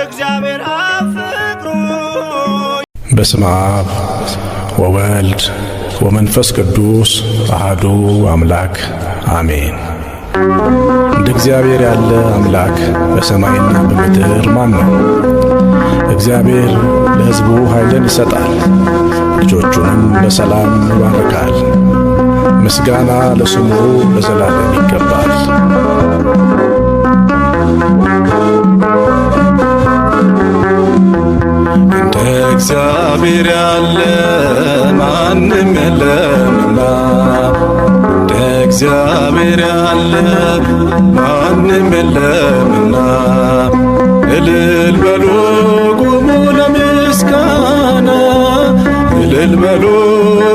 እግዚአብሔር አብ ፍቅሩ በስመ አብ ወወልድ ወመንፈስ ቅዱስ አሐዱ አምላክ አሜን። እንደ እግዚአብሔር ያለ አምላክ በሰማይና በምድር ማን ነው? እግዚአብሔር ለሕዝቡ ኃይልን ይሰጣል፣ ልጆቹንም በሰላም ይባርካል። ምስጋና ለስሙ ለዘላለም ይገባል። እንደ እግዚአብሔር ያለ ማንም የለምና፣ እንደ እግዚአብሔር ያለ ማንም የለምና፣ እልል በሉ ቁሙ ለምስጋና፣ እልል በሉ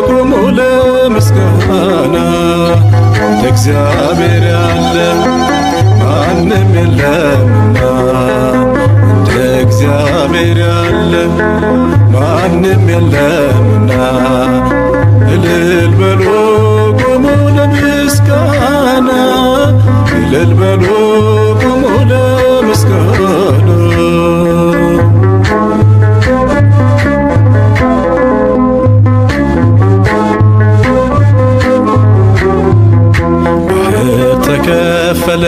ቁሙ ለምስጋና። እንደ እግዚአብሔር ያለ ማንም የለምና፣ እንደ እግዚአብሔር ያለ ማንም የለምና፣ እልል በሉ ቁሙ ለምስጋና፣ እልል በሉ ቁሙ ለምስጋና። ባህር ተከፈለ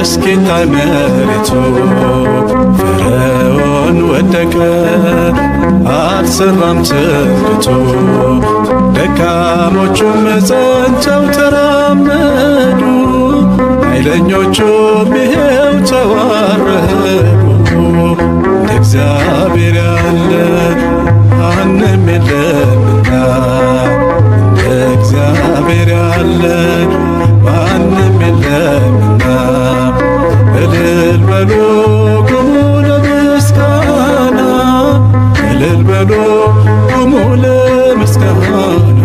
እስኪታይ መሬቱ፣ ፈርዖን ወደቀ አልሰራም ትንቢቱ። ደካሞቹም ጸንተው ተራመዱ፣ ኃይለኞቹም ይሄው ተዋረዱ። እንደ እግዚአብሔር ያለ ማንም የለምና፣ እንደ እግዚአብሔር ያለ ማንም የለምና፣ እልል በሉ ቁሙ ለምስጋና፣ እልል በሉ ቁሙ ለምስጋና።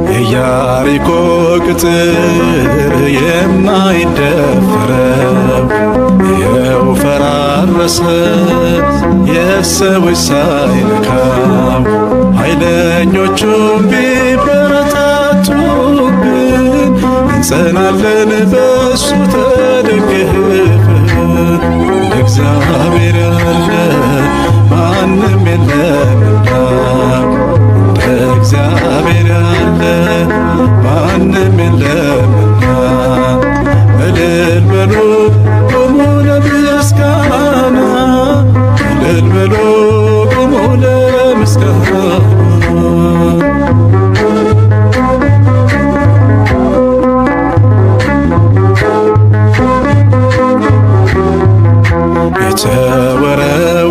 የኢያሪኮ ቅጥር የማይደፈረው ይኸው ፈራረሰ የሰዎች ሳይነካው። ኃይለኞቹም ቢበረታቱብን እንጸናለን በእሱ ተደግፈን። እንደ እግዚአብሔር ያለ ማንም የለምና፣ እንደ እግዚአብሔር ያለ ማንም የለምና፣ እልል በሉ ቁሙ ለምስጋና፣ እልል በሉ ቁሙ ለምስጋና።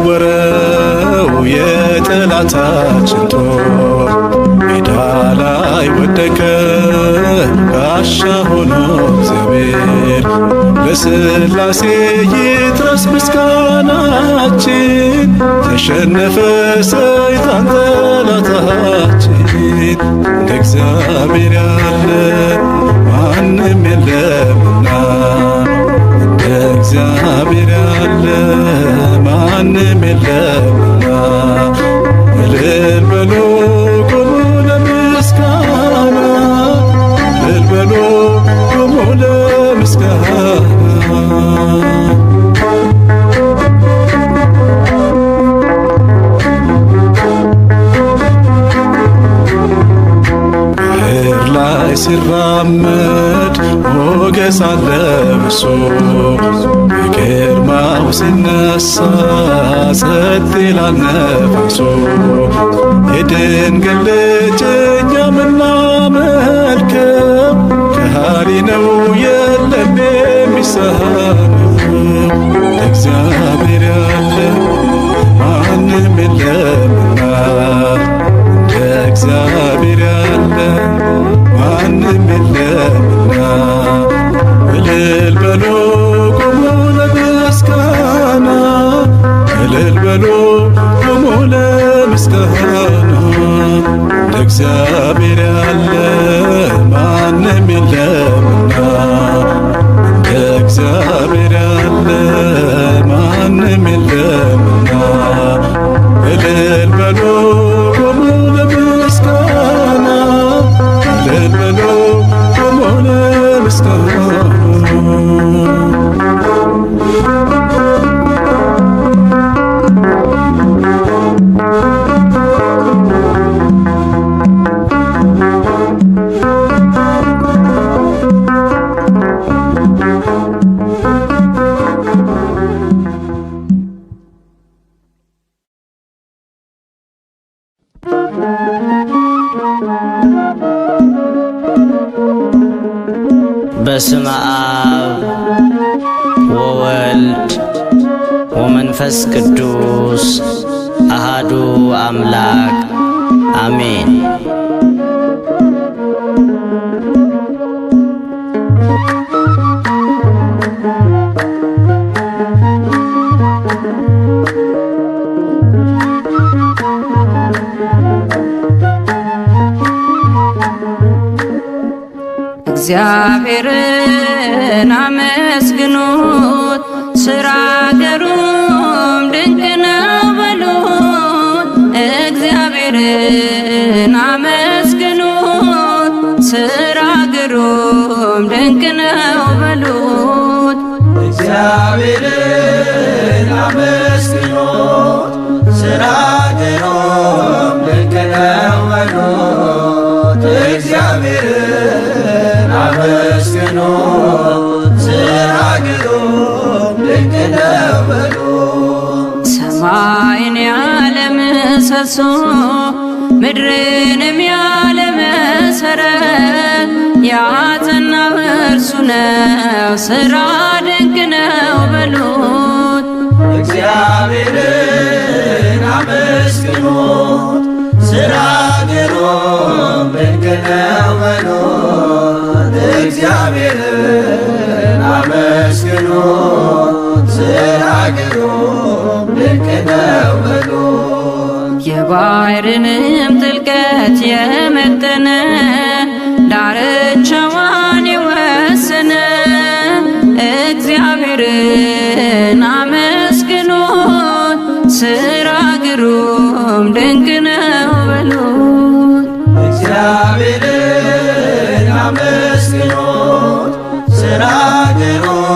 የተወረወረው የጠላታችን ጦር ሜዳ ላይ ወደቀ ጋሻ ሆኖ እግዚአብሔር። ለሥላሴ ይድረስ ምስጋናችን፣ ተሸነፈ ሰይጣን ጠላታችን። እንደ እግዚአብሔር ያለ ማንም የለምና፣ እንደ እግዚአብሔር ያለ ማንም የለምና፣ እልል በሉ ቁሙ ለምስጋና፣ እልል በሉ ቁሙ ለምስጋና። ባህር ላይ ሲራመድ ሞገስ አለብሶ፣ በግርማው ሲነሳ ጸጥ ይላል ነፋሱ። የድንግል ልጅ እኛ ምናመልከው ከሃሊ ነው የለም የሚሳነው። እንደ እግዚአብሔር ያለ ማንም የለምና፣ እንደ እግዚአብሔር ያለ ማንም የለምና፣ እልል በሉ ቁሙ ለምስጋና፣ እልል በሉ ቁሙ ለምስጋና። እንደ እግዚአብሔር ያለ ማንም የለምና፣ እንደ እግዚአብሔር ያለ ማንም የለምና፣ እልል በሉ ቁሙ ለምስጋና በስመ አብ ወወልድ ወመንፈስ ቅዱስ አሃዱ አምላክ አሜን። እግዚአብሔርን አመስግኑት፣ ሥራ ገሩም ድንቅ ነው በሉት። እግዚአብሔርን አመስግኑት፣ ሥራ ገሩም ድንቅ ነው በሉት። እግዚአብሔርን አመስግኑት፣ ሥራ ገሩም ድንቅ ነው በሉት። እግዚአብሔርን አመስግኑት፣ ሥራ ገሩም ድንቅ ነው በሉት። ሰማይን ያለ ምሰሶ ምድርንም ያለ መሠረት ያጸናው እርሱ ነው፣ ሥራ ድንቅ ነው በሉት። እግዚአብሔርን አመስግኑት፣ ሥራ ገሩም ድንቅ ነው በሉት። እግዚአብሔርን አመስግኑት፣ ሥራ ገሩም ድንቅ ነው በሉት። የባሕርንም ጥልቀት የመጠነ ዳርቻዋን የወሰነ እግዚአብሔርን አመስግኑት፣ ሥራ ግሩም ድንቅ ነው በሉት። እግዚአብሔርን አመስግኑት፣ ሥራ ገሩም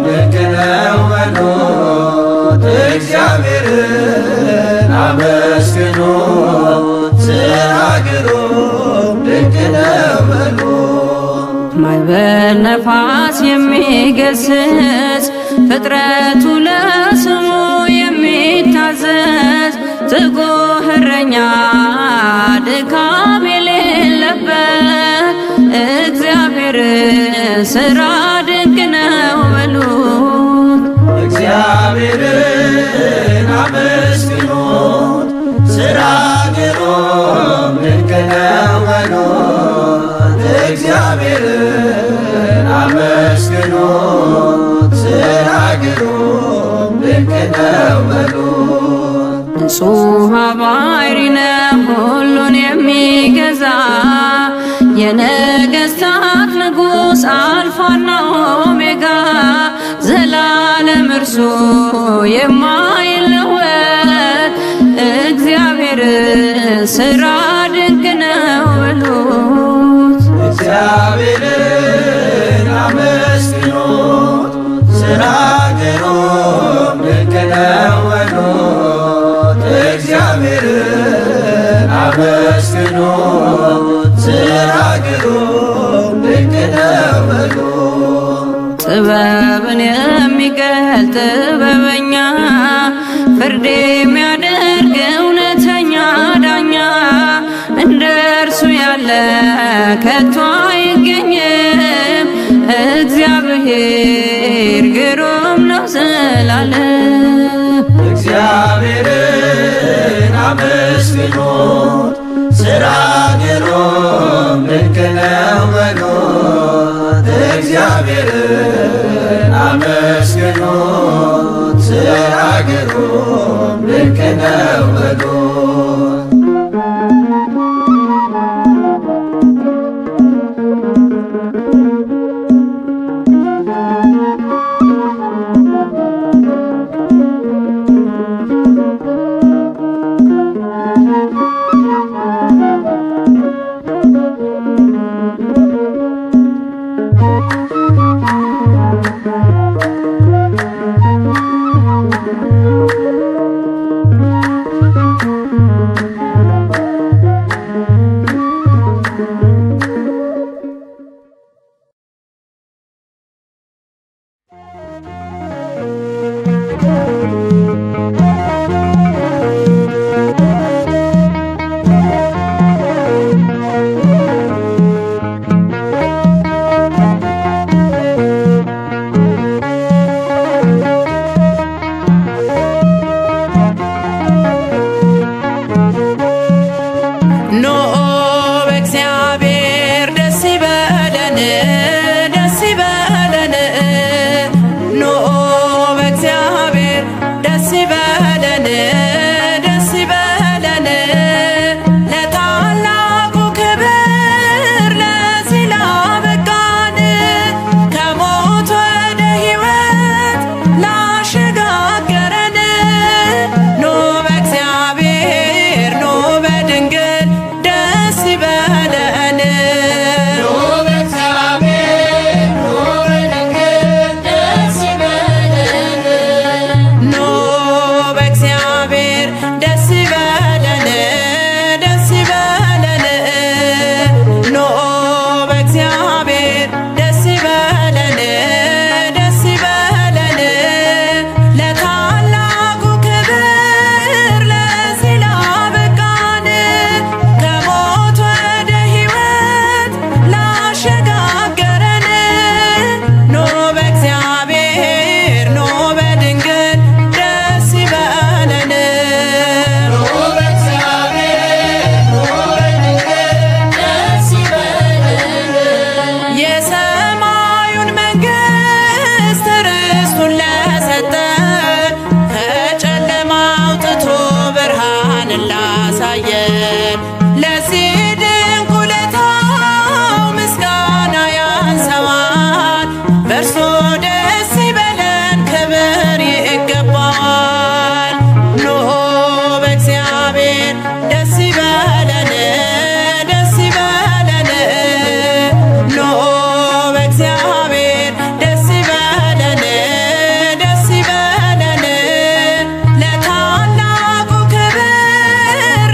ድንቅ ነው በሉት። እግዚአብሔርን አመስግኑት፣ ሥራ ገሩም ድንቅ ነው በሉት። ማዕበል ነፋስ የሚገስጽ ፍጥረቱ ለስሙ የሚታዘዝ ትጉህ እረኛ ድካም የሌለበት እግዚአብሔርን ሥራ ድንቅ ነው በሉት። እግዚአብሔርን አመስግኑት፣ ሥራ ገሩም ድንቅ ነው በሉት። እግዚአብሔርን አመስግኑት፣ ሥራ ገሩም ድንቅ ነው በሉት። ንጹሕ ባሕሪ ነው ሁሉን የሚገዛ የነገሥታት ንጉሥ አልፋና ኦሜጋ ዘላለም እርሱ የማይለወጥ እግዚአብሔርን ሥራ ድንቅ ነው በሉት። እግዚአብሔርን አመስግኑት፣ ሥራ ገሩም ድንቅ ነው በሉት። እግዚአብሔርን አመስግኑት፣ ሥራ ገሩም ድንቅ ነው በሉት። ጥበብን የሚገልጥ ጥበበኛ ፍርድ የሚያደርግ እውነተኛ ዳኛ እንደ እርሱ ያለ ከቶ አይገኝም። እግዚአብሔር ግሩም ነው ዘላለም። እግዚአብሔርን አመስግኑት፣ ሥራ ገሩም ድንቅ ነው በሉት። እግዚአብሔርን አመስግኑት፣ ሥራ ገሩም ድንቅ ነው በሉት። የዚህ ድንቅ ውለታው ምስጋና ያንሰዋል። በእርሱ ደስ ይበለን ክብር ይገባዋል። ኑ በእግዚአብሔር ደስ ይበለን ደስ ይበለን ኑ በእግዚአብሔር ደስ ይበለን ደስ ይበለን ለታላቁ ክብር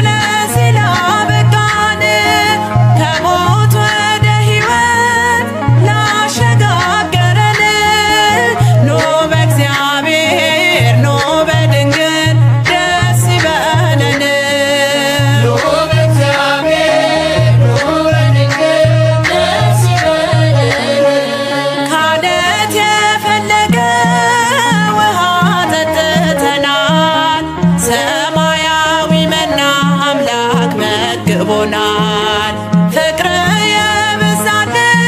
ለዚህ ላበቃን ከሞት ወደ ሕይወት ላሸጋገረን ኑ በእግዚአብሔር ኑ በድንግል ደስ ይበለን ኑ በእግዚአብሔር ኑ በድንግል ደስ ይበለን። ከዓለት የፈለቀ ውሃ ጠጥተናል። ሰማያዊ መና አምላክ መግቦናል። ፍቅር የበዛልን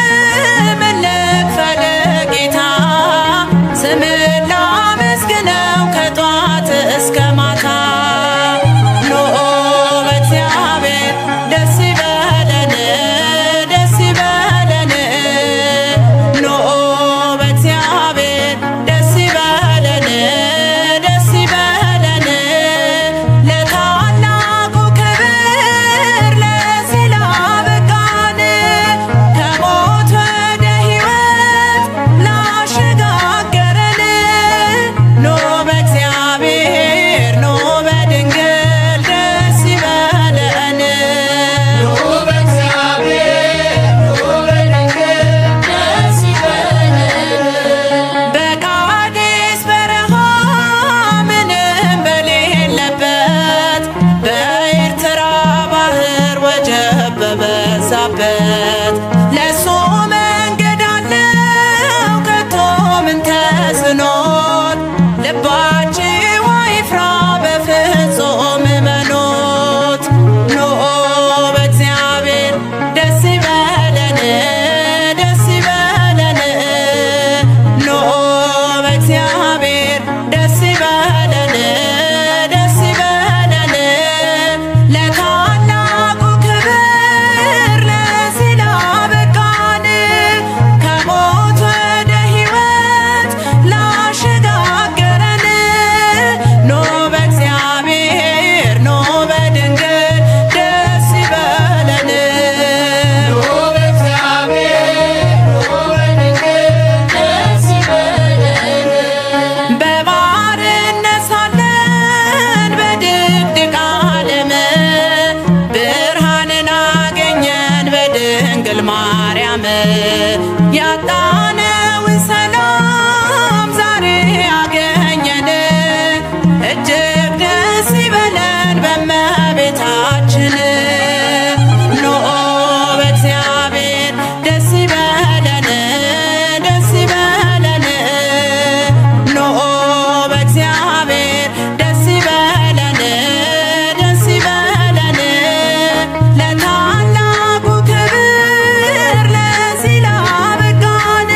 ምን ልክፈል ጌታ ስምን ላመስግነው ከጧት እስከ ማታ ኑ በእግዚአብሔር ደስ ይበለን ደስ ይበለን ኑ በእግዚአብሔር ደስ ይበለን ደስ ይበለን ለታላቁ ክብር ለዚህ ላበቃን ከሞት ወደ ሕይወት ላሸጋገረን ኑ በእግዚአብሔር ኑ በድንግል ደስ ይበለን ኑ በእግዚአብሔር ኑ በድንግል ደስ ይበለን። በቃዴስ በረሃ ምንም በሌለበት በኤርትራ ባህር ወጀብ በበዛበት ለሱ መንገድ አለው ከቶ ምን ተስኖት ልባችሁ አይፍራ በፍጹም እመኑት ኑ በእግዚአብሔር ደስ ይበለን ደስ ይበለን ኑ በእግዚአብሔር ደስ ይበለን ደስ ይበለን ለታላቁ ክብር ለዚህ ላበቃን ከሞት ወደ ሕይወት ላሸጋገረን ኑ በእግዚአብሔር ኑ በድንግል ደስ ይበለን ኑ በእግዚአብሔር ኑ በድንግል ደስ ይበለን። በባርነት ሳለን በድቅድቅ ዓለም ብርሃንን አገኘን በድንግል ማርያም ያጣነውን ሰላም ዛሬ አገኘን እጅግ ደስ ይበለን በእመቤታችን ኑ በእግዚአብሔር ደስ ይበለን ደስ ይበለን ኑ በእግዚአብሔር ደስ ይበለን ደስ ይበለን ለታላቁ ክብር ለዚህ ላበቃን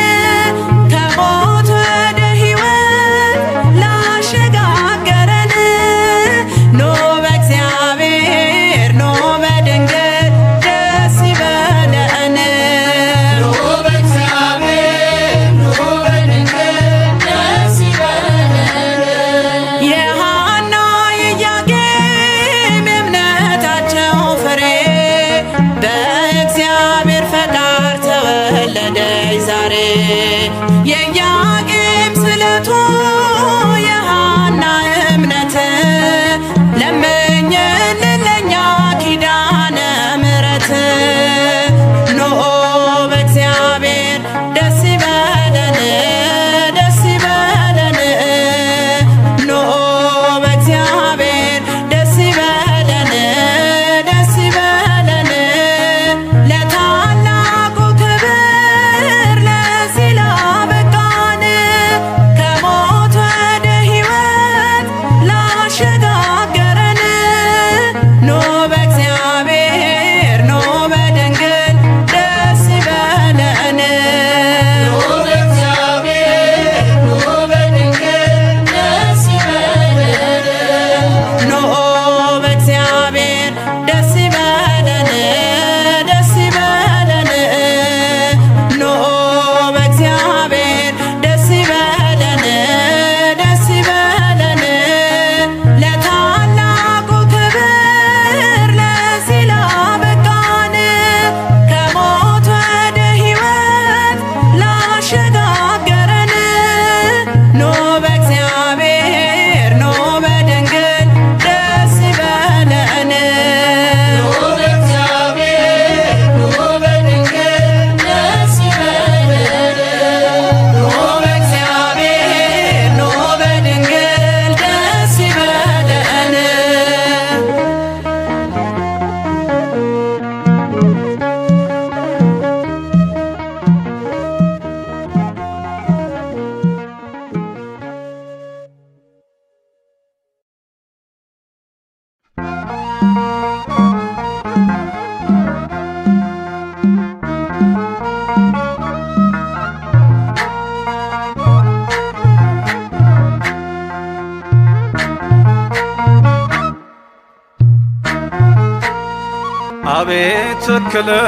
አቤት ተክለው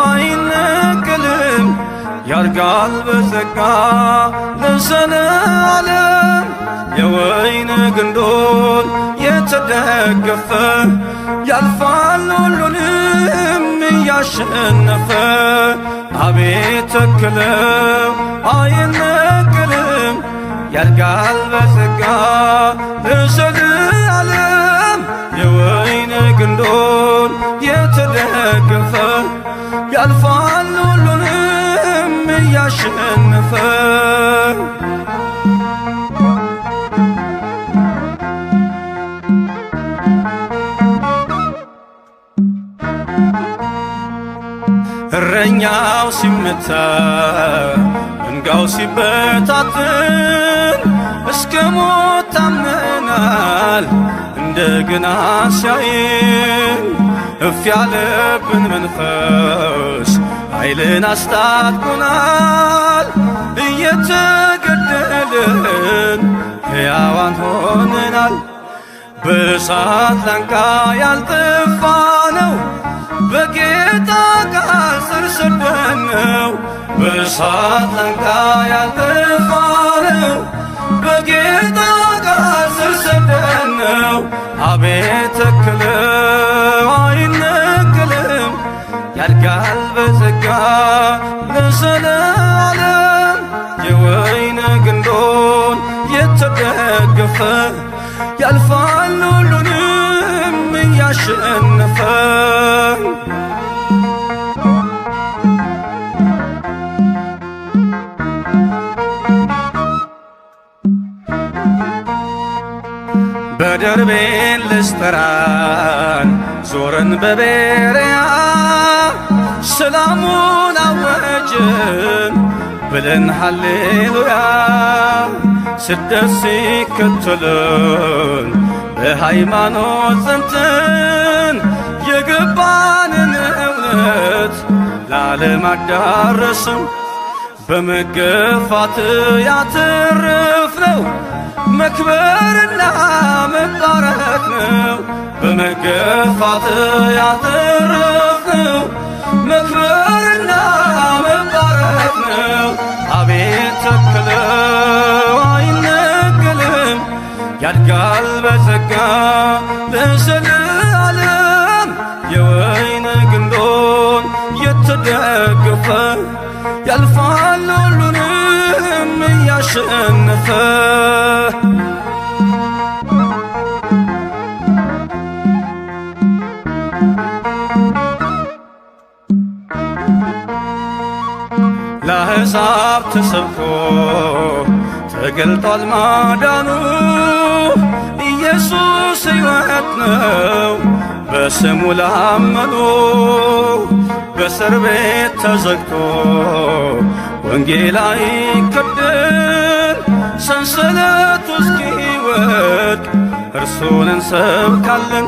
አይነቀልም ያድጋል በጸጋ ለዘለዓለም የወይን ግንዶን የተደገፈ ያልፋል ሁሉንም እያሸነፈ አቤት ተክለው አይነቀልም ያድጋል በጸጋ ለዘለዓለም የወይን ግንዶን የተደገፈ ያልፋል ሁሉንም እያሸነፈ እረኛው ሲመታ መንጋው ሲበታትን እስከ ሞት ታምነናል እንደገና ሲያየን እፍ ያለብን መንፈስ ኃይልን አስታጥቆናል እየተገደልን ሕያዋን ሆነናል በእሳት ላንቃ ያልጠፋ ነው በጌታ ቃል ስር ሰደድነው በእሳት ላንቃ ያልጠፋ ነው በጌታ ቃል ስር ሰደድነው አቤት ተክለው አይነቀልም ያድጋል በጸጋ ለዘለዓለም የወይን ግንዶን የተደገፈ ያልፋል ሁሉንም እያሸነፈ በደርቤን ልስጥራን ዞረን በቤርያ ሰላሙን አወጅን ብለን ሃሌሉያ ስደት ሲከተልን በሃይማኖት ጸንተን የገባንን እውነት ለዓለም አዳረስን በመገፋት ያተረፍነው መክበርና መባረክ ነው በመገፋት ያተረፍነው መክበርና መባረክ ነው አቤት ተክለው አይነቀልም ያድጋል በጸጋ ለዘለዓለም የወይን ግንዶን የተደገፈ ያልፋል ሁሉንም እያሸነፈ ለአሕዛብ ተሰብኮ ተገልጧል ማዳኑ ኢየሱስ ሕይወት ነው በስሙ ላመኑ በእስር ቤት ተዘግቶ ወንጌል አይከደን ሰንሰለቱ እስኪወድቅ እርሱን እንሰብካለን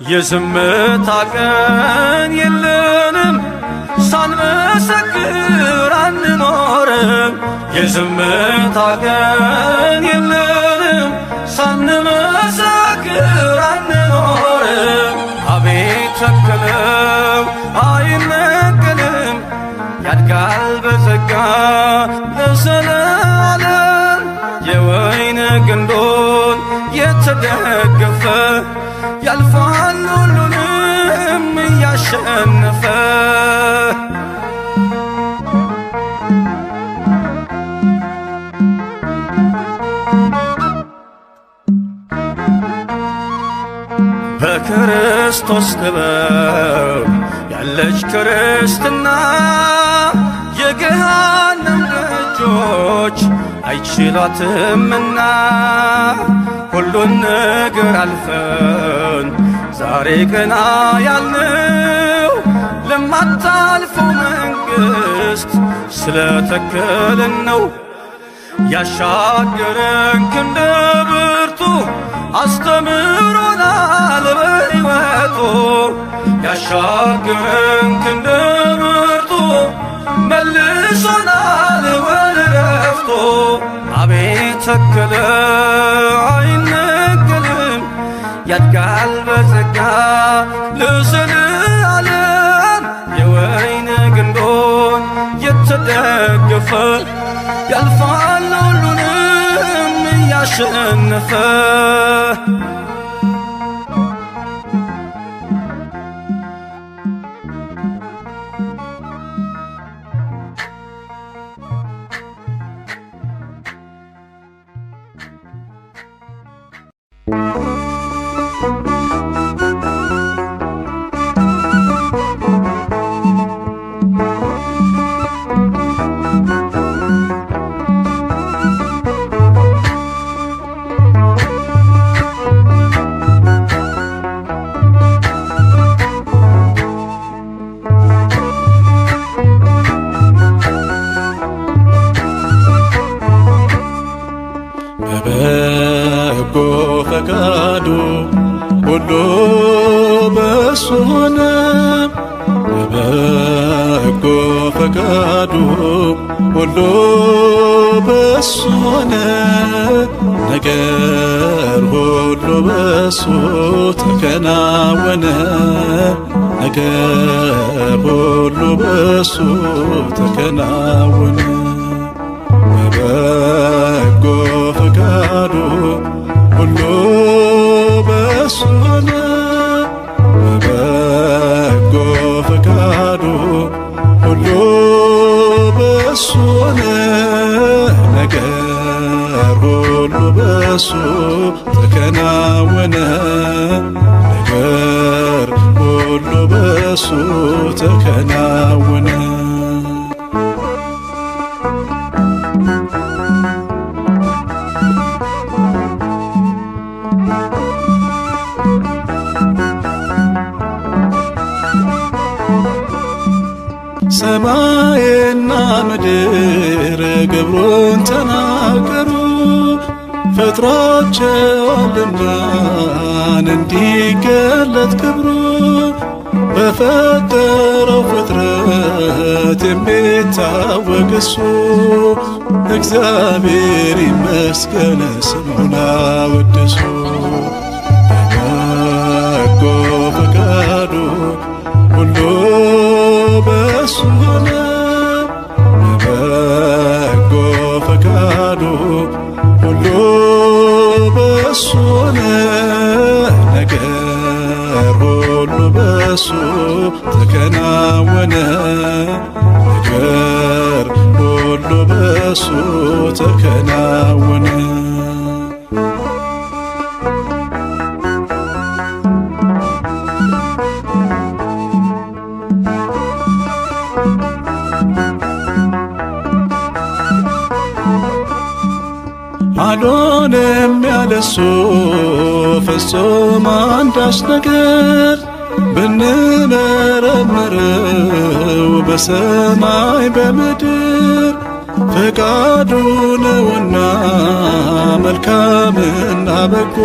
የዝምታ ቀን የለንም ሳንመሰክር አንኖርም የዝምታ ቀን የለንም ሳንመሰክር አንኖርም አቤት ተክለው አይነቀልም ያድጋል በጸጋ ለዘለዓለም የወይን ግንዶን የተደገፈ ያልፋል ሁሉንም እያሸነፈ በክርስቶስ ጥበብ ያለች ክርስትና የገሃነም ደጆች አይችሏትምና ሁሉን ነገር አልፈን ዛሬ ገና ያልነው ለማታልፈው መንግሥት ስለተከልን ነው ያሻገረን ክንደ ብርቱ አስተምሮናል በሕይወቱ ያሻገረን ክንደ ብርቱ መልሶናል ወደ ዕረፍቱ አቤት ተክለው አይነቀልም ያድጋል በጸጋ ለዘለዓለም ያለፈ ያልፋል ሁሉንም እያሸነፈ በበጎ ፈቃዱ ሁሉ በሱ ሆነ በበጎ ፈቃዱ ሁሉ በሱ ሆነ ነገር ሁሉ በሱ ተከናወነ ነገር ሁሉ በሱ ተከናወነ በበጎ ፈቃዱ ሁሉ በሱ ሆነ በበጎ ፈቃዱ ሁሉ በሱ ሆነ ነገር ሁሉ በሱ ተከናወነ ነገር ሁሉ በሱ ተከናወነ ሰማይና ምድር ግብሩን ተናገሩ ፈጥሯቸዋልና እንዲገለጥ ክብሩ በፈጠረው ፍጥረት የሚታወቅ እሱ እግዚአብሔር ይመስገን ስሙን አወድሱ በበጎ ፈቃዱ ሁሉ በሱ ሆነ በበጎ ፈቃዱ ሁሉ በሱ ሆነ ነገር ሁሉ በሱ ተከናወነ ነገር ሁሉ በሱ ተከናወነ አልሆነም ያለሱ ፍጹም አንዳች ነገር ብንመረምረው በሰማይ በምድር ፈቃዱ ነውና መልካምና በጎ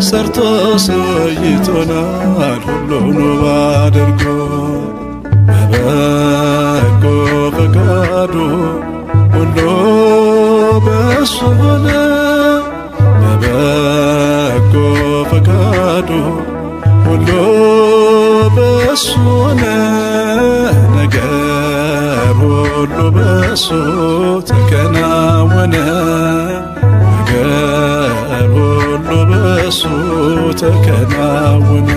ሰርቶ ሰይቶናል ሁሉን ውብ አድርጎ በበጎ ፈቃዱ ሁሉ በሱ ሆነ በበጎ ፈቃዱ ሁሉ በሱ ሆነ ነገር ሁሉ በሱ ተከናወነ ነገር ሁሉ በሱ ተከናወነ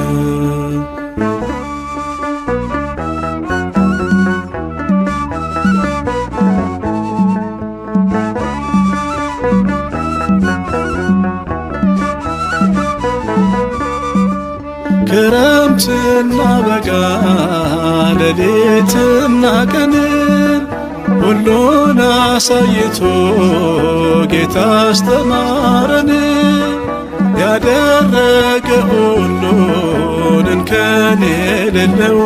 ክረምትና በጋ ሌሊትና ቀንን ሁሉን አሳይቶ ጌታ አስተማረን ያደረገ ሁሉን እንከን የሌለው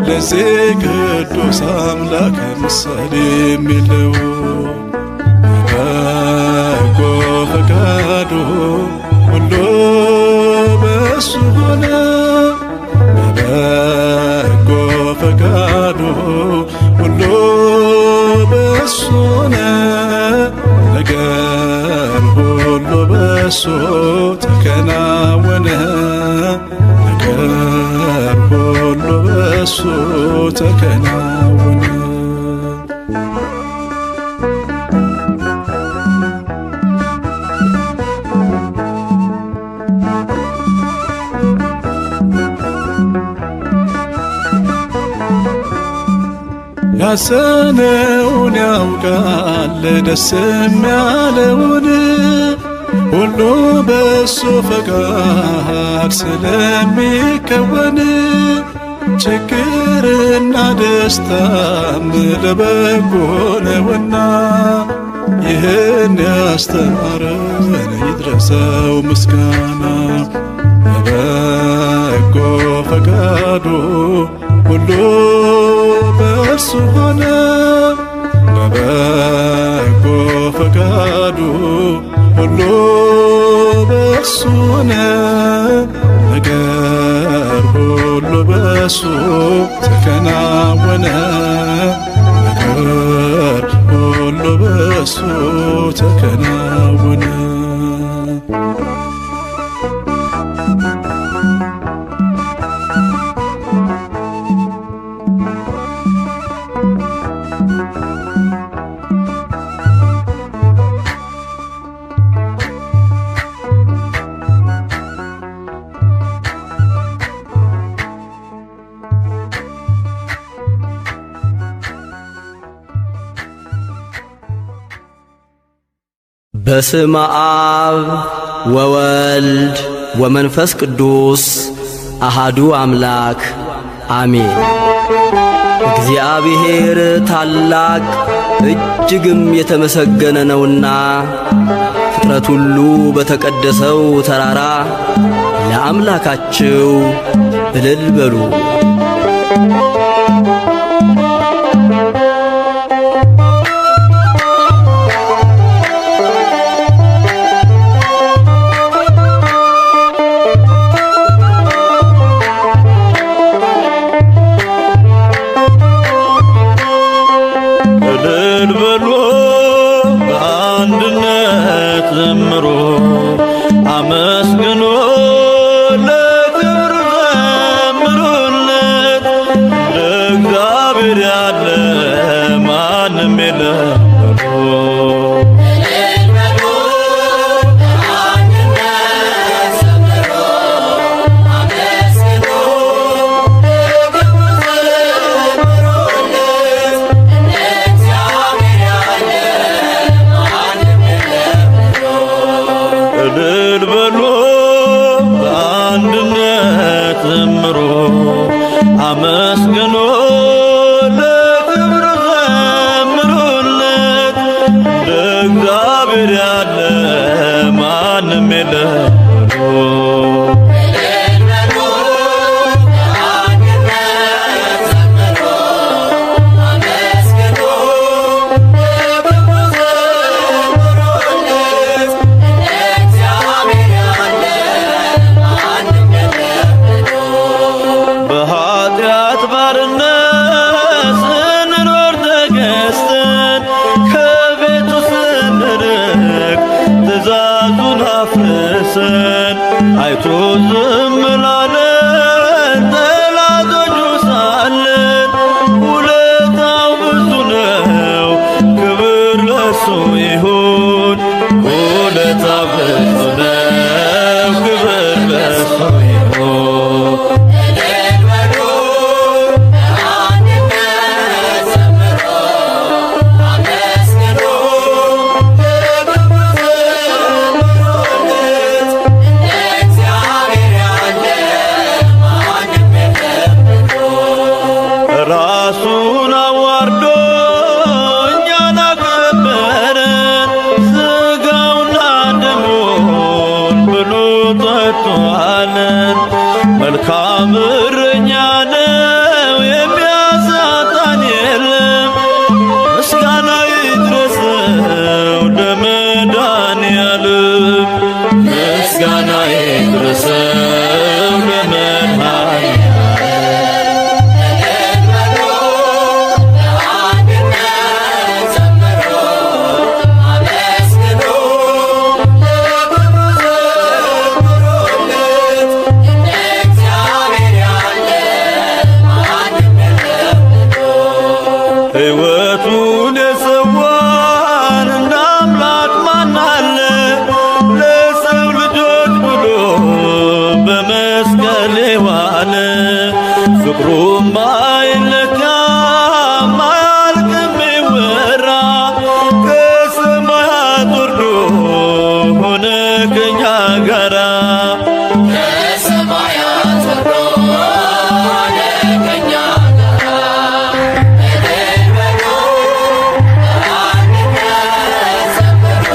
ለዚህ ቅዱስ አምላክ ምሳሌ የሚለው በበጎ ፈቃዱ ሁሉ በሱ ሆነ በበጎ ፈቃዱ ሁሉ በሱ ሆነ ነገር ሁሉ በሱ ተከናወነ ነገር ሁሉ በሱ ተከናወነ ያሰነውን ያውቃል ደስም ያለውን ሁሉ በሱ ፈቃድ ስለሚከወን ችግርና ደስታም ለበጎ ነውና ይህን ያስተማረን ይድረሰው ምስጋና። በበጎ ፈቃዱ ሁሉ በእርሱ ሆነ በበጎ ፈቃዱ ሁሉ በእርሱ ሆነ ነገር ሁሉ በእሱ ተከናወነ ነገር ሁሉ በእሱ ተከናወነ። በስመ አብ ወወልድ ወመንፈስ ቅዱስ አሃዱ አምላክ አሜን። እግዚአብሔር ታላቅ እጅግም የተመሰገነ ነውና ፍጥረት ሁሉ በተቀደሰው ተራራ ለአምላካቸው እልል በሉ። አመስግኖ ለክብሩ ዘምሩለት። ለእግዚአብሔር ያለ ማንም የለም። እልል በሉ በአንድነት ዘምሩ አመስግኖ ለክብሩ ዘምሩለት። ለእግዚአብሔር ያለ ማንም የለም። በኃጢአት ባርነት ስንኖር ተገዝተን ከቤቱ ስንርቅ ትእዛዙን አፍርሰን አይቶ ዝም ላለን ጠላቶቹ ሳለን ውለታው ብዙ ነው፣ ክብር ለሱ ይሁን። ውለታው ብዙ ነው፣ ክብር ለሱ ይሁን። እግዚአብሔር ማይለካ ማያልቅ የሚወራ ከሰማያት ወርዶ ሆነ ከኛ ጋራ ከሰማያት ወርዶ ሆነ ከኛ ጋራ እልል በሉ አንድነት ዘምሩ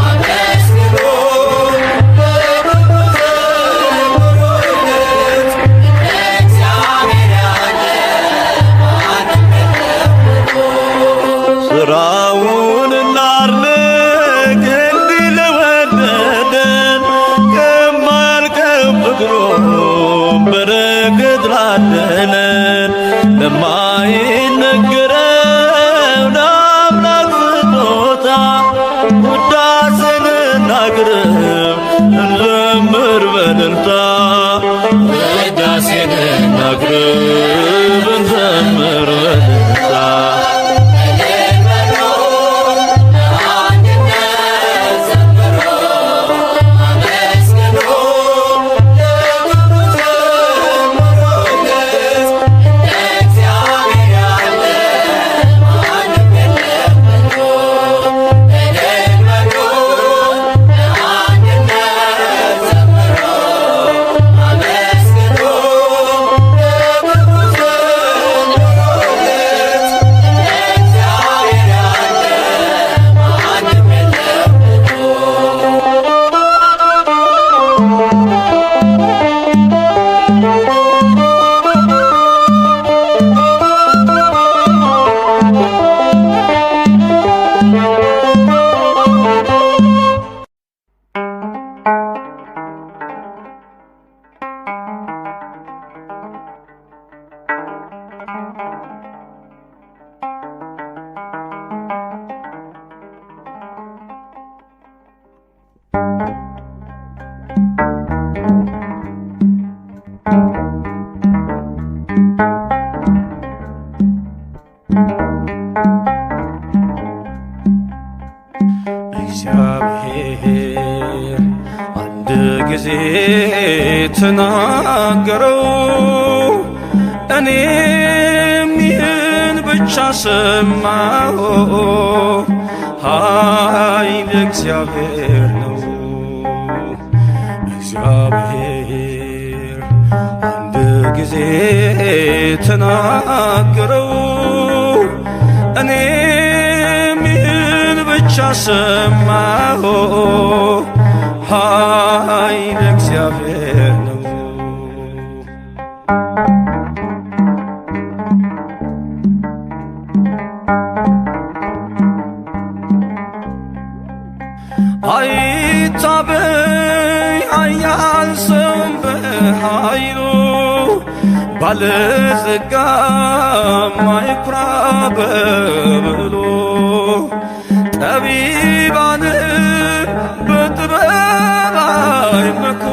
አመስግኑ በብዙ ዘምሩለት እንደ እግዚአብሔር ያለ ማንም የለም። ስራውን እናድንቅ እንዲህ ለወደደን ከማያልቀው ፍቅሩ በረከት ላደለን ለማይነገረው ለአምላክ ስጦታ ውዳሴን እናቅርብ እንዘምር በእልልታ ውዳሴን እናቅርብ እንዘምር በእልልታ እልል በሉ አንድነት ዘምሩ አመስግኑ ለክብሩ ዘምሩለት እንደ እግዚአብሔር ያለ ማንም የለም በሉ እልል በሉ አንድነት ዘምሩ አመስግኑ ለክብሩ ዘምሩለት እንደ እግዚአብሔር ያለ ማንም የለም በሉ እግዚአብሔር አንድ ጊዜ ተናገረው እኔም ይህን ብቻ ሰማሁ ኃይል እግዚአብሔር ነው። እግዚአብሔር አንድ ጊዜ ተናገረው እኔም ይህን ብቻ ሰማሁ ኃይል እግዚአብሔር ነው። አይታበይ ኃያል ሰውም በኃይሉ ባለጸጋም አይኩራ በብሉ ጠቢባን በጥበብ አይመኩ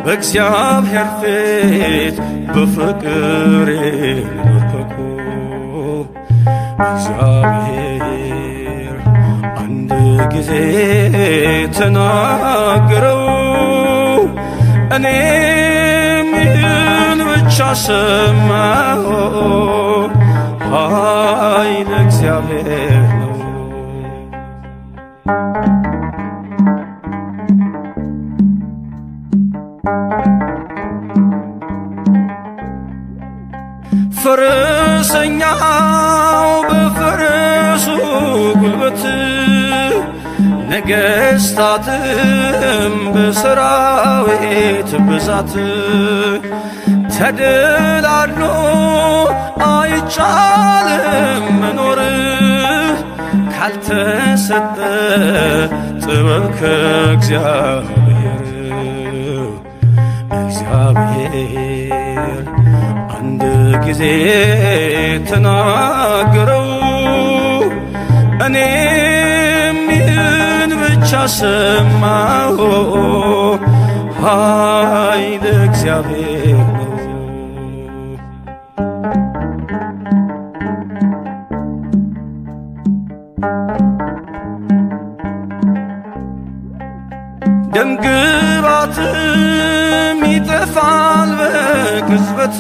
በእግዚአብሔር ፊት በፍቅር ይንበርከኩ። እግዚአብሔር አንድ ጊዜ ተናገረው እኔም ይህን ብቻ ሰማሁ ኃይል እግዚአብሔር ነው። ፈረሰኛው በፈረሱ ጉልበት ነገሥታትም በሰራዊት ብዛት ተደላድሎ አይቻልም መኖር ካልተሰጠ ጥበብ ከእግዚአብሔር። እግዚአብሔር አንድ ጊዜ ተናገረው እኔም ይህን ብቻ ሰማሁ ኃይል እግዚአብሔር ነው። ደምግባትም ይጠፋል በቅጽበት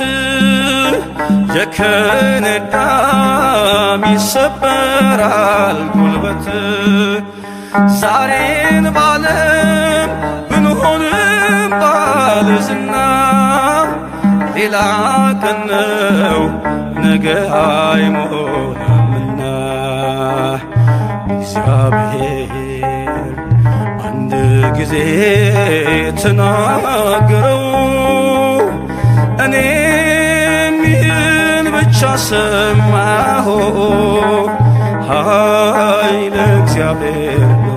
የከነዳም ይሰበራል ጉልበት ዛሬን ባለም ብንሆንም ባለዝና ሌላ ቀን ነው ነገ አይሞላምና እግዚአብሔር አንድ ጊዜ ተናገረው እኔም ይህን ብቻ ሰማሁ ኃይለ እግዚአብሔር ነው።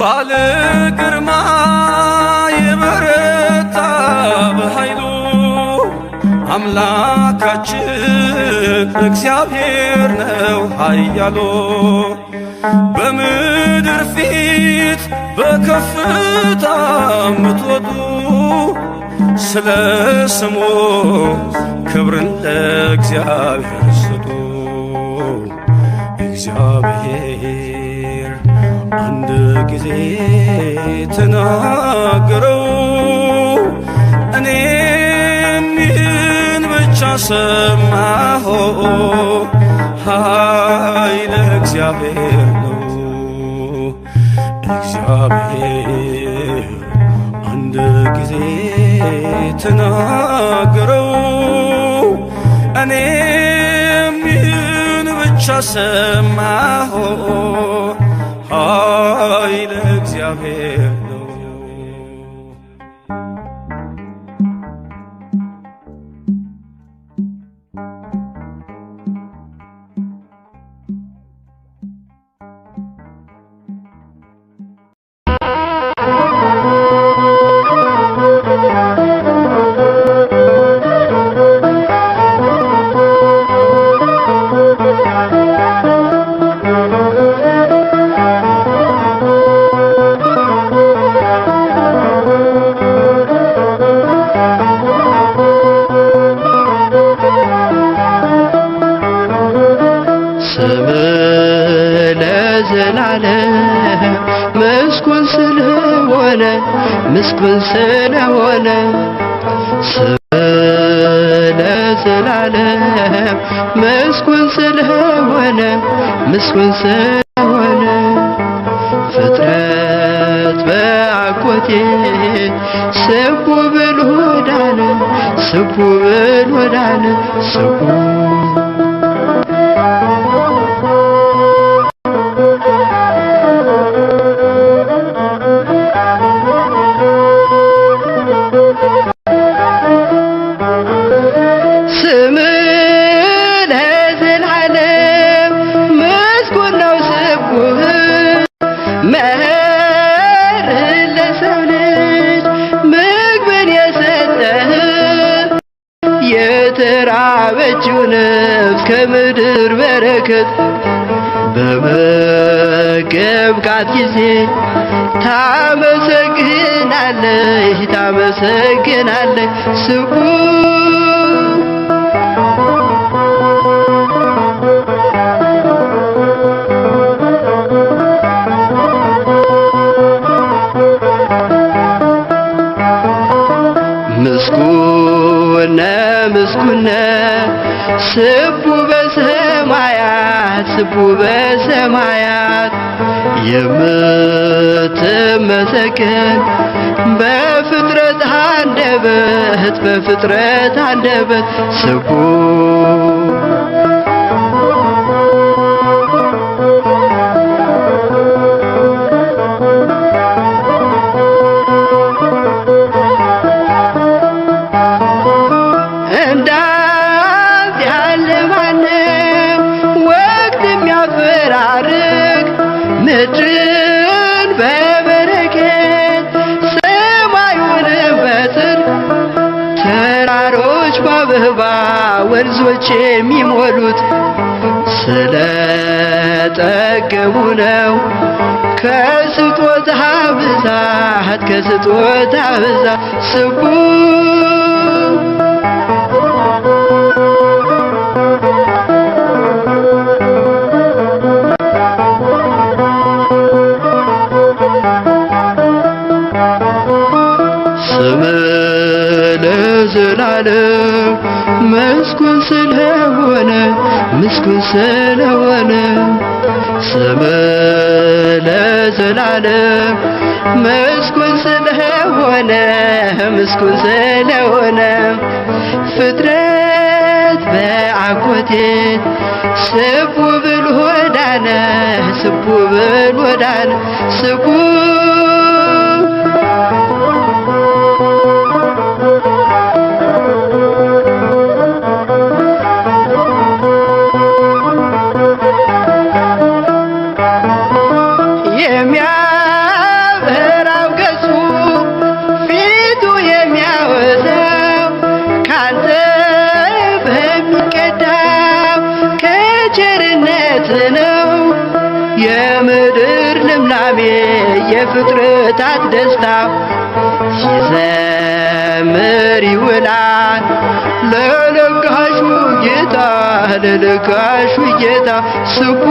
ባለ ግርማ የበረታ በኃይሉ አምላካችን እግዚአብሔር ነው ኃያሉ በምድር ፊት በከፍታ ምትወጡ ስለ ስሙ ክብርን ለእግዚአብሔር ስጡ። እግዚአብሔር አንድ ጊዜ ተናገረው እኔም ይህን ብቻ ሰማሁ ኃይለ እግዚአብሔር ነው። እግዚአብሔር አንድ ጊዜ ተናገረው እኔም ይህን ብቻ ሰማሁ ኃይለ እግዚአብሔር ነው። ምስጉን ስለሆነ ለዘላለም ምስጉን ስለሆነ ምስጉን ስለሆነ ፍጥረት በአቆቴ ስቡ ብል ወዳለ ስቡ ብል ወዳለ ስቡ የተራበችው ነፍስ ከምድር በረከት በመገብጋት ጊዜ ታመሰግናለች ታመሰግናለች ስቡ ምስጉነ ስቡ በሰማያት ስቡ በሰማያት የምትመሰገን በፍጥረት አንደበት ስቡ ምድርን በበረከት ሰማዩንም በጽድቅ ተራሮች በአበባ ወንዞች የሚሞሉት ስለጠገቡ ነው። ከስጦታ ብዛት ስቡ ምስጉን ስለሆነ ስምህ ለዘላለም ምስጉን ስለሆነ ምስጉን ስለሆነ ፍጥረት በአኮቴት ስቡ ብል ወዳነ ስቡ ብል ወዳነ ስቡ የሚያበራው ገጹ ፊቱ የሚያወጣው ካንተ በሚቀዳው ከቸርነት ነው። የምድር ልምላሜ የፍጥረታት ደስታ ሲዘምር ይውላል ለለጋሹ ጌታ ለለጋሹ ጌታ ስቡ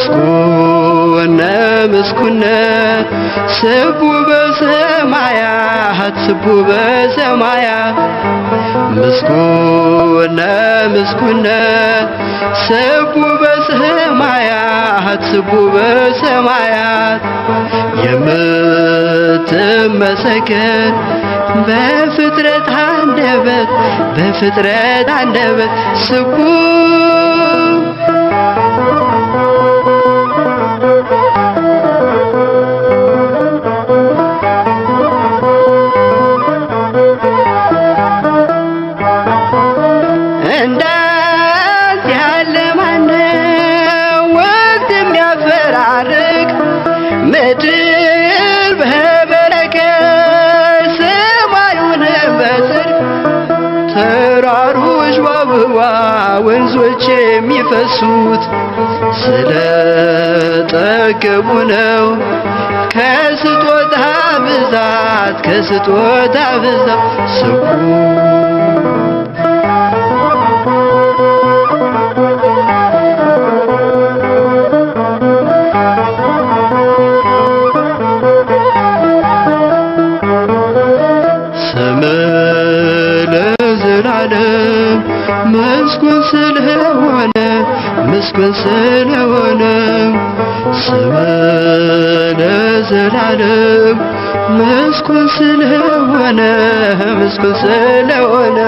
ምስጉነ ምስጉነ ስቡ በሰማያት ስቡ በሰማያት ምስጉነ ምስጉነ ስቡ በሰማያት ስቡ በሰማያት የምትመሰገን በፍጥረት አንደበት ስቡ እንዳንተ ያለ ማነው ወቅት የሚያፈራርቅ ምድር በበረከት ሰማዩን በጽድቅ ተራሮች በአበባ ወንዞች የሚፈሱት ስለጠገቡ ነው። ከስጦታ ብዛት ስቡ ለዘላለም ምስጉን ስለሆነ ምስጉን ስለሆነ ስምህ ለዘላለም ምስጉን ስለሆነ ምስጉን ስለሆነ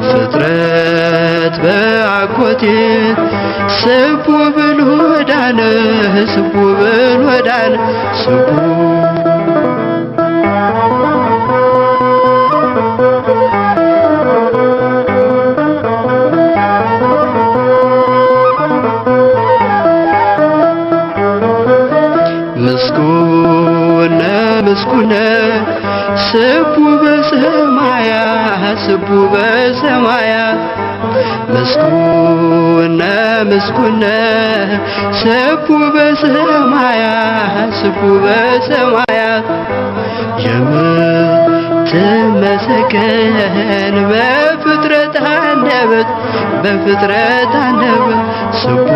ፍጥረት በአኮቴት ስቡ ብል ወዳነ ስቡ ብል ወዳነ ስቡ ምስጉነ ምስጉነ ስቡ በሰማያት ስቡ በሰማያት ምስጉነ ምስጉነ ስቡ በሰማያት ስቡ በሰማያት የምትመሰገን በፍጥረት አንደበት ስቡ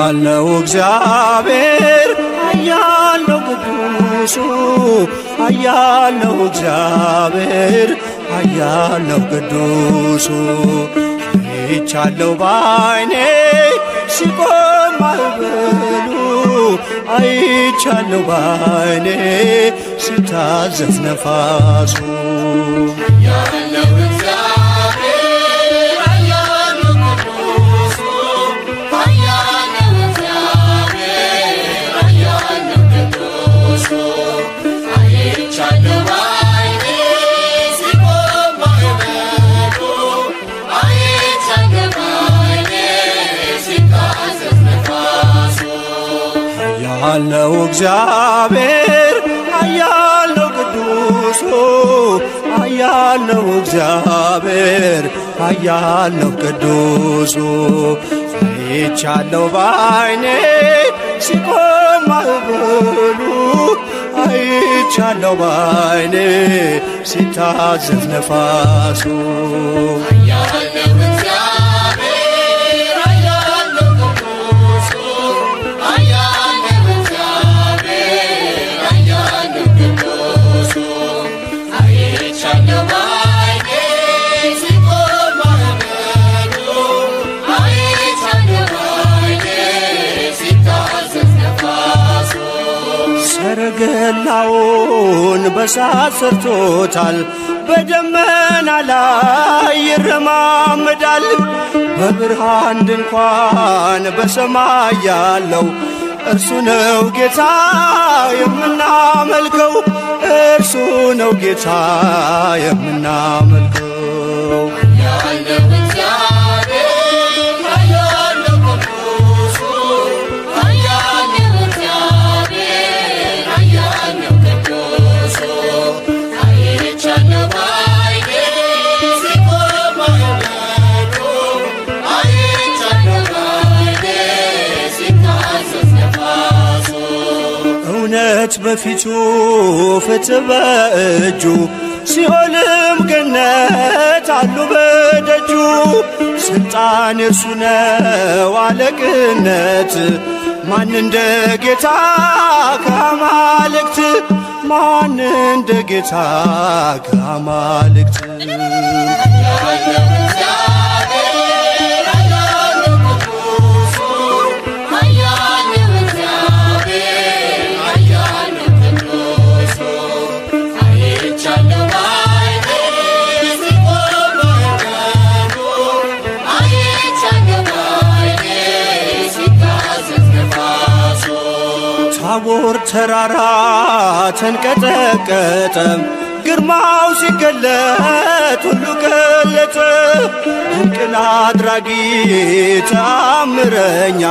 ኃያል ነው እግዚአብሔር ኃያል ነው ቅዱሱ ኃያል ነው እግዚአብሔር ኃያል ነው ቅዱሱ አይቻለሁ ባይኔ ሲቆም ማዕበሉ አይቻለሁ ባይኔ ሲታዘዝ ነፋሱ ያለው እግዚአብሔር ኃያል ነው ቅዱሱ ኃያል ነው እግዚአብሔር ኃያል ነው ቅዱሱ አይቻለሁ ባይኔ ሲቆም ማዕበሉ አይቻለሁ ባይኔ ሲታዘዝ ነፋሱ ኃያል ነው እግዚአብሔር ኃያል ነው ቅዱሱ ኃያል ነው እግዚአብሔር ኃያል ነው ቅዱሱ አይቻለሁ ባይኔ ሲቆም ማዕበሉ አይቻለሁ ባይኔ ሲታዘዝ ነፋሱ ኃያል ነው እግዚአብሔር ኃያል ነው ቅዱሱ ኃያል ነው እግዚአብሔር ኃያል ነው ቅዱሱ አይቻለሁ ባይኔ ሲቆም ማዕበሉ አይቻለሁ ባይኔ ሲታዘዝ ነፋሱ ሰረገላውን በሳት ሰርቶታል በደመና ላይ ይረማመዳል በብርሃን ድንኳን በሰማይ ያለው እርሱ ነው ጌታ የምናመልከው እርሱ ነው ጌታ የምናመልከው ኃያል ነው እግዚአብሔር ኃያል ነው ቅዱሱ ኃያል ነው እግዚአብሔር ኃያል ነው ቅዱሱ አይቻለሁ ባይኔ ሲቆም ማዕበሉ አይቻለሁ ባይኔ ሲታዘዝ ነፋሱ እውነት በፊቱ ፍትሕ በእጁ ሲኦልም ገነት አሉ በደጁ ስልጣን የእርሱ ነው አለቅነት ማን እንደ ጌታ ከአማልክት ማን እንደ ጌታ ከአማልክት ኃያል ነው እግዚአብሔር ኃያል ነው ቅዱሱ ኃያል ነው እግዚአብሔር ኃያል ነው ቅዱሱ አይቻለሁ ባይኔ ሲቆም ማዕበሉ አይቻለሁ ባይኔ ሲታዘዝ ነፋሱ ታቦር ተራራ ተንቀጠቀጠ ግርማው ሲገለጥ ሁሉ ገለጠ ድንቅን አድራጊ ተአምረኛ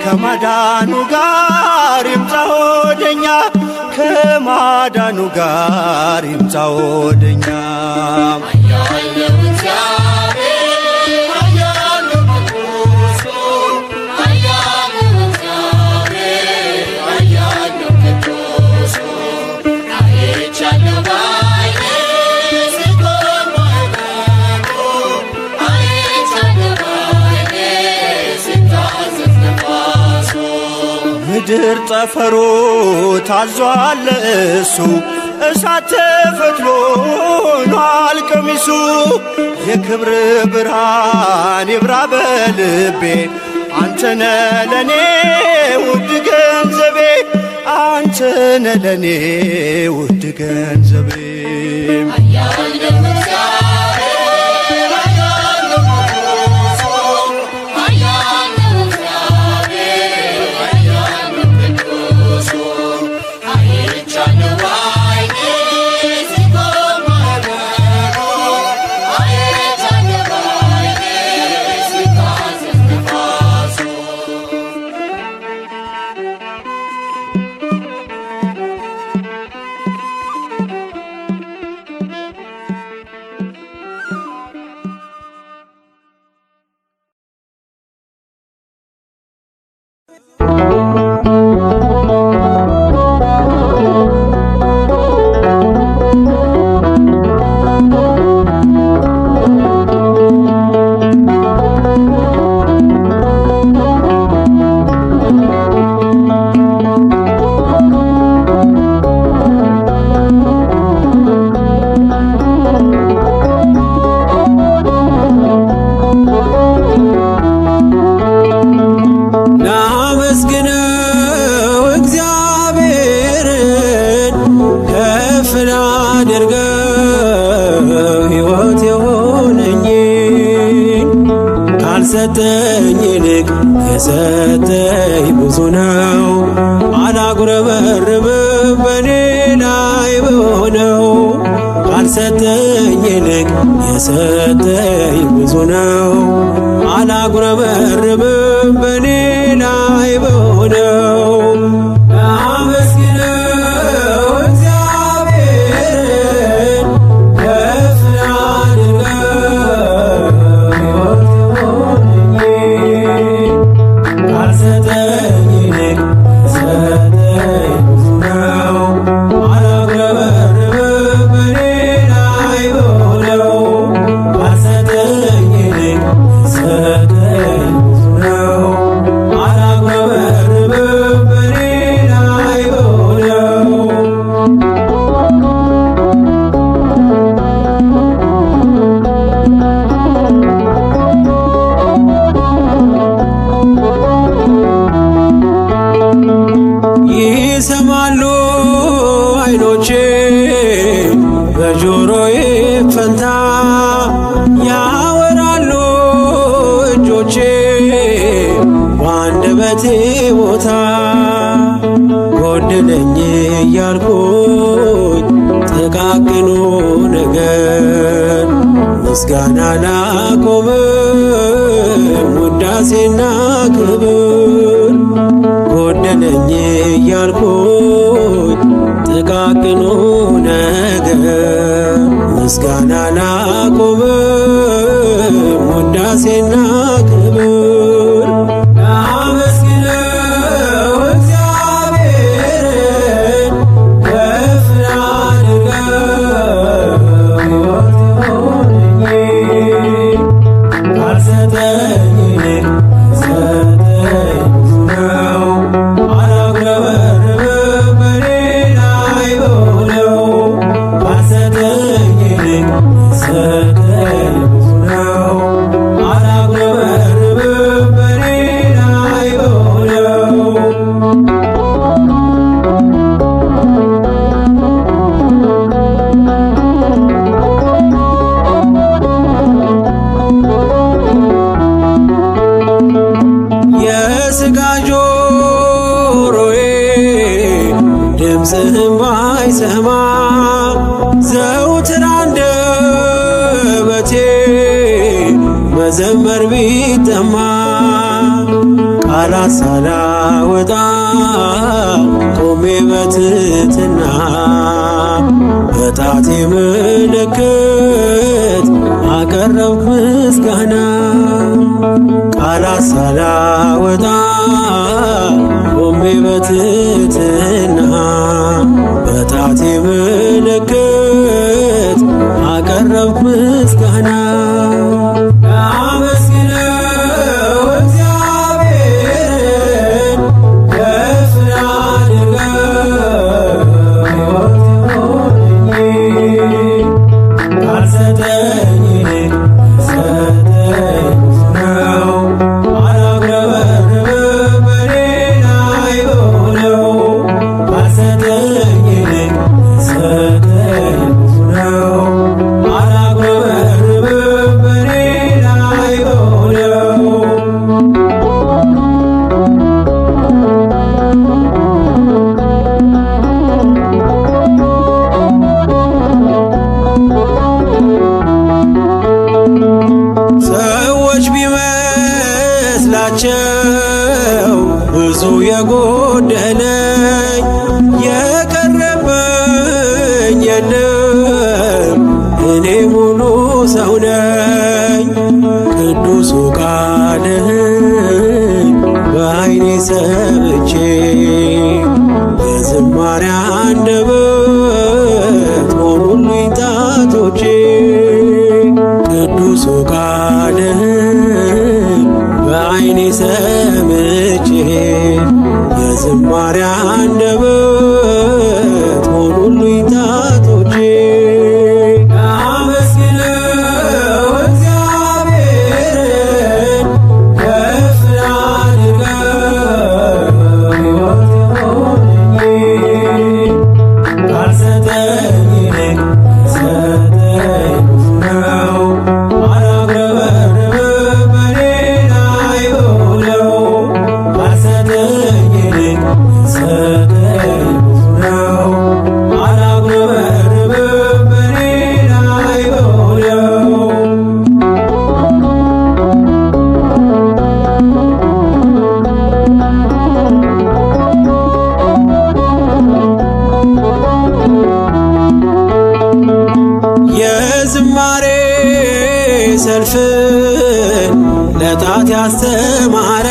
ከማዳኑ ጋር ይምጣ ወደኛ ከማዳኑ ጋር ይምጣ ወደኛ ኃያል ነው እግዚአብሔር ኃያል ነው ቅዱሱ ኃያል ነው እግዚአብሔር ኃያል ነው ቅዱሱ አይቻለሁ ባይኔ ሲቆም ማዕበሉ አይቻለሁ ባይኔ ሲታዘዝ ነፋሱ ምድር ጠፈሩ ታዟል እሱ እሳት ተፈትሎ ሆኗል ቀሚሱ የክብር ብርሃን ይብራ በልቤ አንተነ ለኔ ውድ ገንዘቤ አንተነ ለኔ ውድ ገንዘቤ ኃያል ነው እግዚአብሔር ኃያል ነው ቅዱሱ ኃያል ነው እግዚአብሔር ኃያል ነው ቅዱሱ አይቻለሁ ባይኔ ሲቆም ማዕበሉ አይቻለሁ ባይኔ ሲታዘዝ ነፋሱ ካልሰጠኝ ይልቅ የሰጠኝ ብዙ ነው። አላጉረመርምም በኔ ላይ በሆነው ካልሰጠኝ ይልቅ የሰጠኝ ብዙ ነው። አላጉረመርምም በኔ ላይ በሆነው አመስግነው እግዚአብሔርን ከፍ አድርገው ካልሰጠኝ ይልቅ የሰጠኝ ብዙ ነው። አላጉረመርምም በኔ ላይ በሆነው ካልሰጠኝ ይልቅ የሰጠኝ ብዙ ነው። አላጉረመርምም በኔ ላይ በሆነው ይሰማሉ ዓይኖቼ በጆሮዬ ፈንታ ያወራሉ እጆቼ በአንደበቴ ቦታ ጎደለኝ እያልኩኝ ጥቃቅኑ ነገር ምስጋና ላቆምም ውዳሴና ክብር ጎደለኝ እያልኩኝ ጥቃቅኑ ነገር ምስጋና ላቆምም ውዳሴና ክብር አመስግነው እግዚአብሔርን ከፍ አድርገው ካልሰጠኝ ይልቅ የሰጠኝ ብዙ ነው። አላጉረመርምም በኔ ላይ በሆነው ካልሰጠኝ ይልቅ የሰጠኝ ብዙ ነው። አላጉረመርምም በኔ ላይ በሆነው የሥጋ ጆሮዬ ድምፅህን ባይሰማ ዘውትር አንደበቴ መዘመር ቢጠማ ቃላት ሳላወጣ ቆሜ በትሕትና በጣቴ ምልክት አቀረብኩ ምስጋና ቃላት ሳላወጣ ቆሜ በትሕትና በጣቴ ምልክት አቀረብኩ ምስጋና አመስግነው እግዚአብሔርን ከፍ አድርገው ካልሰጠኝ ይልቅ የሰጠኝ ብዙ ነው። አላጉረመርምም በኔ ላይ በሆነው ካልሰጠኝ ይልቅ የሰጠኝ ብዙ ነው። አላጉረመርምም በኔ ላይ በሆነው ሰዎች ቢመስላቸው ብዙ የጎደለኝ የቀረበኝ የለም እኔ ሙሉ ሰው ነኝ። ቅዱሱ ቃልህን በዓይኔ ሰምቼ የዝማሬ አንደበት ሆኑልኝ ጣቶቼ ቅዱሱ ቃልህን በዓይኔ ሰምቼ የዝማሬ አንደበት ሆኑልኝ ጣቶቼ አመስግነው እግዚአብሔርን ከፍ አድርገው ካልሰጠኝ ይልቅ የሰጠኝ ብዙ ነው። አላጉረመርምም በኔ አስተማረ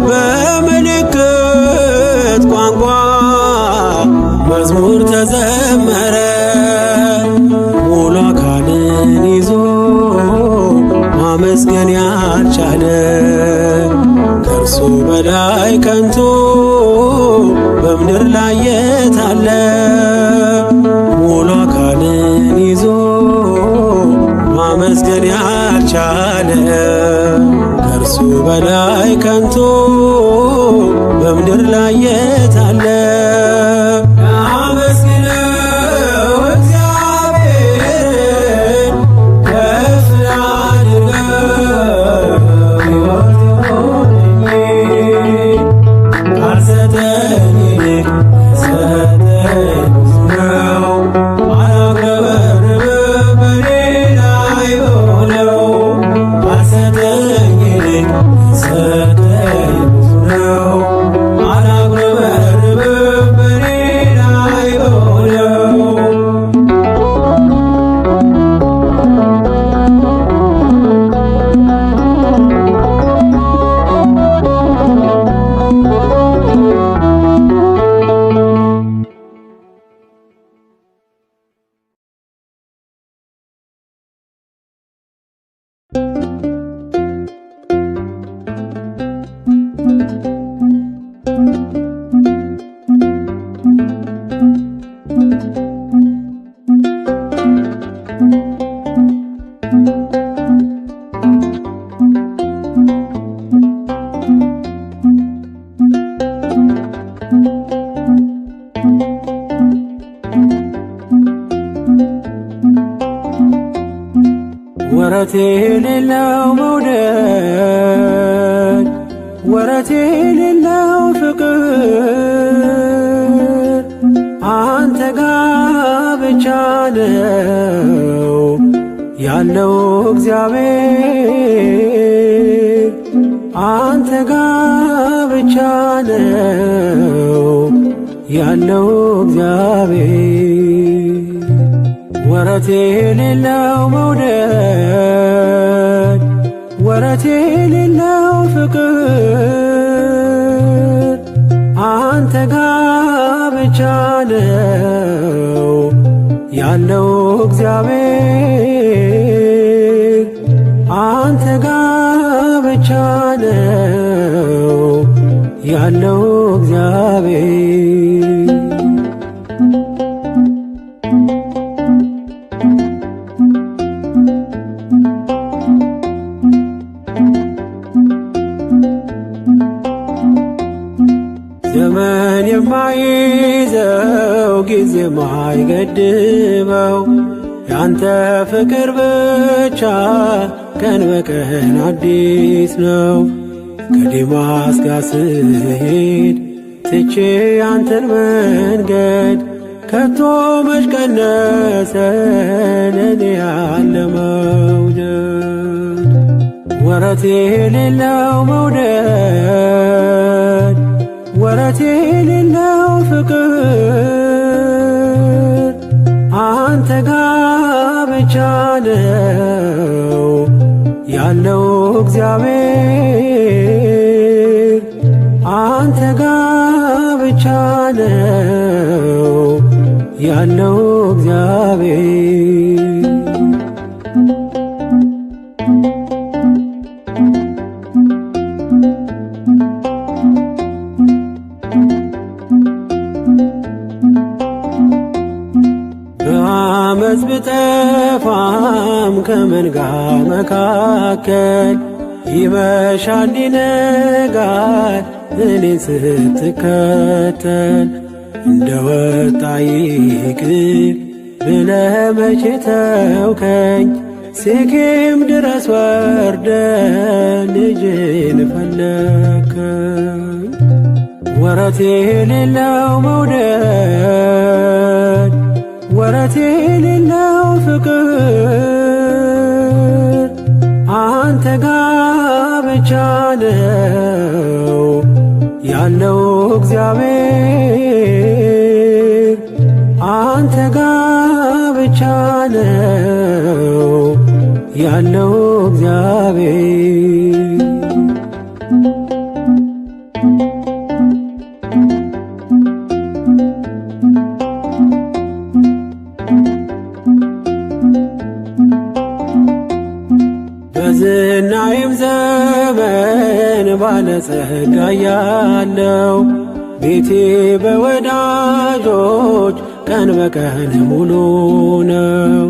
በምልክት ቋንቋ መዝሙር ተዘመረ። ሙሉ አካልን ይዞ ማመስገን ያልቻለ ከእርሱ በላይ ከንቱ በምድር ላይ የት አለ? ሙሉ አካልን ይዞ ማመስገን ያልቻለ ከእርሱ በላይ ከንቱ በምድር ላይ የት አለ? አመስግነው እግዚአብሔርን ከፍ አድርገው ሕይወት ሆነኝ ካልሰጠኝ ይልቅ ሰጠኝ ብዙ ነው አላግረበርብም በኔ ላይ ሆነው ካልሰጠኝ ይልቅ ሰጠኝ ብዙ ነው አላግረበርብም በኔ ላይ ሆነው ወረት የሌለው መውደድ ወረት የሌለው ፍቅር አንተ ጋ ብቻ ነው ያለው እግዚአብሔር አንተ ጋ ብቻ ነው ያለው እግዚአብሔር ወረት የሌለው መውደድ ወረት የሌለው ፍቅር አንተ ጋ ብቻ ነው ያለው እግዚአብሔር አንተ ጋ ብቻ ነው ያለው እግዚአብሔር ዘመን የማይዘው ጊዜ የማይገድበው ያንተ ፍቅር ብቻ ቀን በቀን አዲስ ነው። ከዴማስ ጋር ስሄድ ትቼ ያንተን መንገድ ከቶ መች ቀነሰ ለኔ ያለ መውደድ ወረት የሌለው መውደድ ወረት የሌለው ፍቅር አንተ ጋ ብቻ ነው ያለው እግዚአብሔር አንተ ጋ ብቻ ነው ያለው እግዚአብሔር በአመፅ ብጠፋም ከመንጋ መካከል ይመሻል ይነጋል እኔን ስትከተል እንደ ወጣ ይቅር ብለህ መቼ ተውከኝ ሴኬም ድረስ ወርደ ልጅን ፈለከኝ ወረት የሌለው መውደድ ወረት የሌለው ፍቅር አንተ ጋ ብቻ ነው ያለው እግዚአብሔር አንተ ጋ ብቻ ነው ያለው እግዚአብሔር ባለጸጋ ያለው ቤቴ በወዳጆች ቀን በቀን ሙሉ ነው።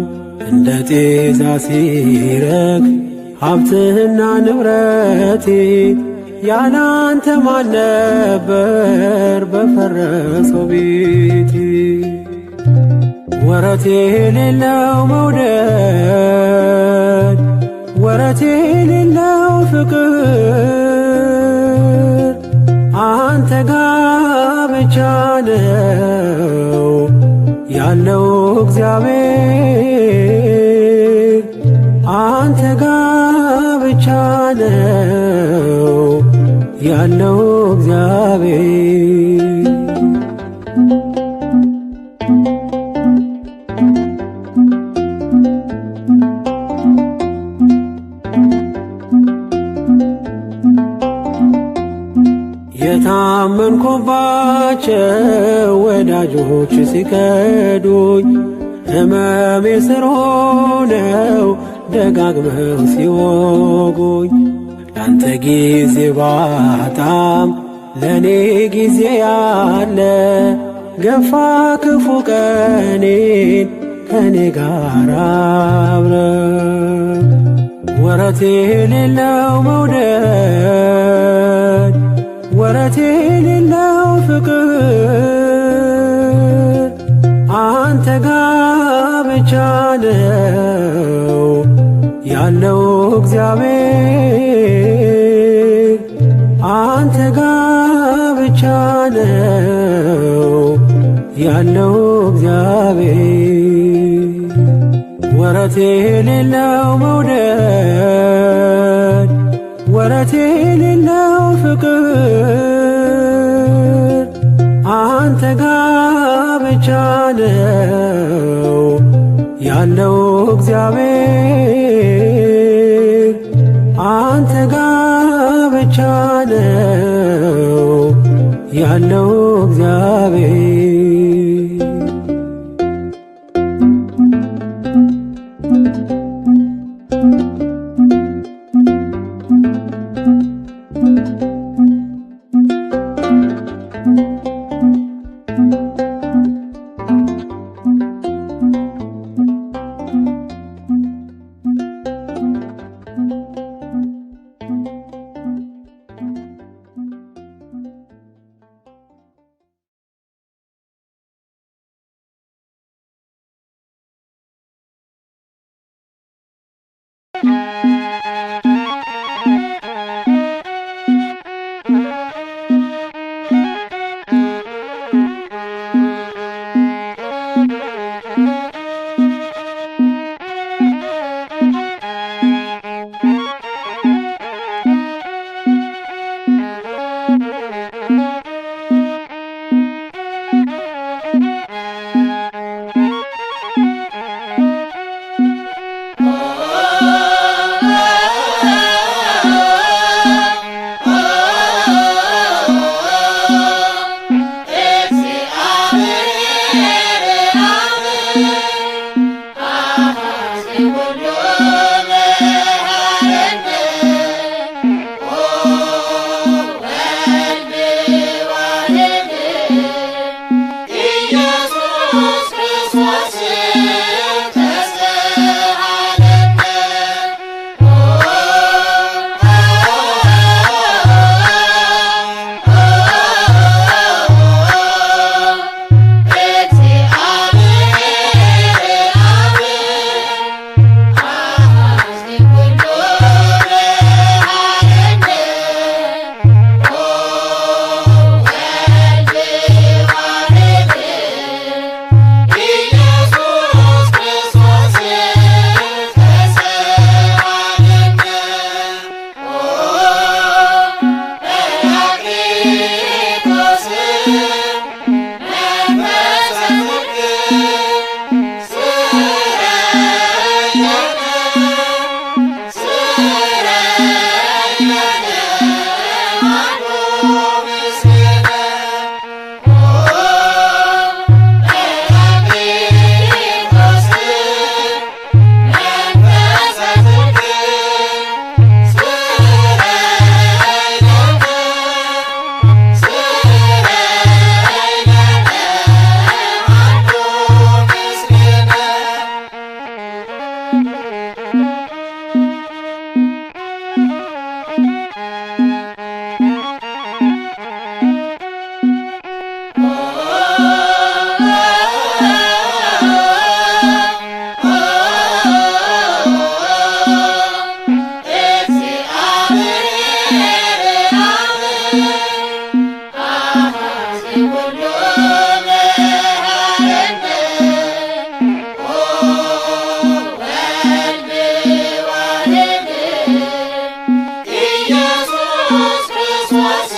እንደ ጤዛ ሲረግፍ ሀብትና ንብረቴ ያላንተ ማን ነበር በፈረሰው ቤቴ። ወረት የሌለው መውደድ ወረት የሌለው ፍቅር አንተ ጋ ብቻ ነው ያለው እግዚአብሔር። አንተ ጋ ብቻ ነው ያለው እግዚአብሔር። የታመንኩባቸው ወዳጆች ሲከዱኝ ሕመሜ ስር ሆነው ደጋግመው ሲወጉኝ ላንተ ጊዜ ባጣም ለኔ ጊዜ ያለ ገፋ ክፉ ቀኔን ከኔ ጋር አብረ ወረት የሌለው መውደድ ወረት የሌለው ፍቅር አንተ ጋ ብቻ ነው ያለው እግዚአብሔር። አንተ ጋ ብቻ ነው ያለው እግዚአብሔር። ወረት የሌለው መውደድ ወረት የሌለው ፍቅር አንተ ጋ ብቻ ነው ያለው እግዚአብሔር። አንተ ጋ ብቻ ነው ያለው እግዚአብሔር። ክርስቶስ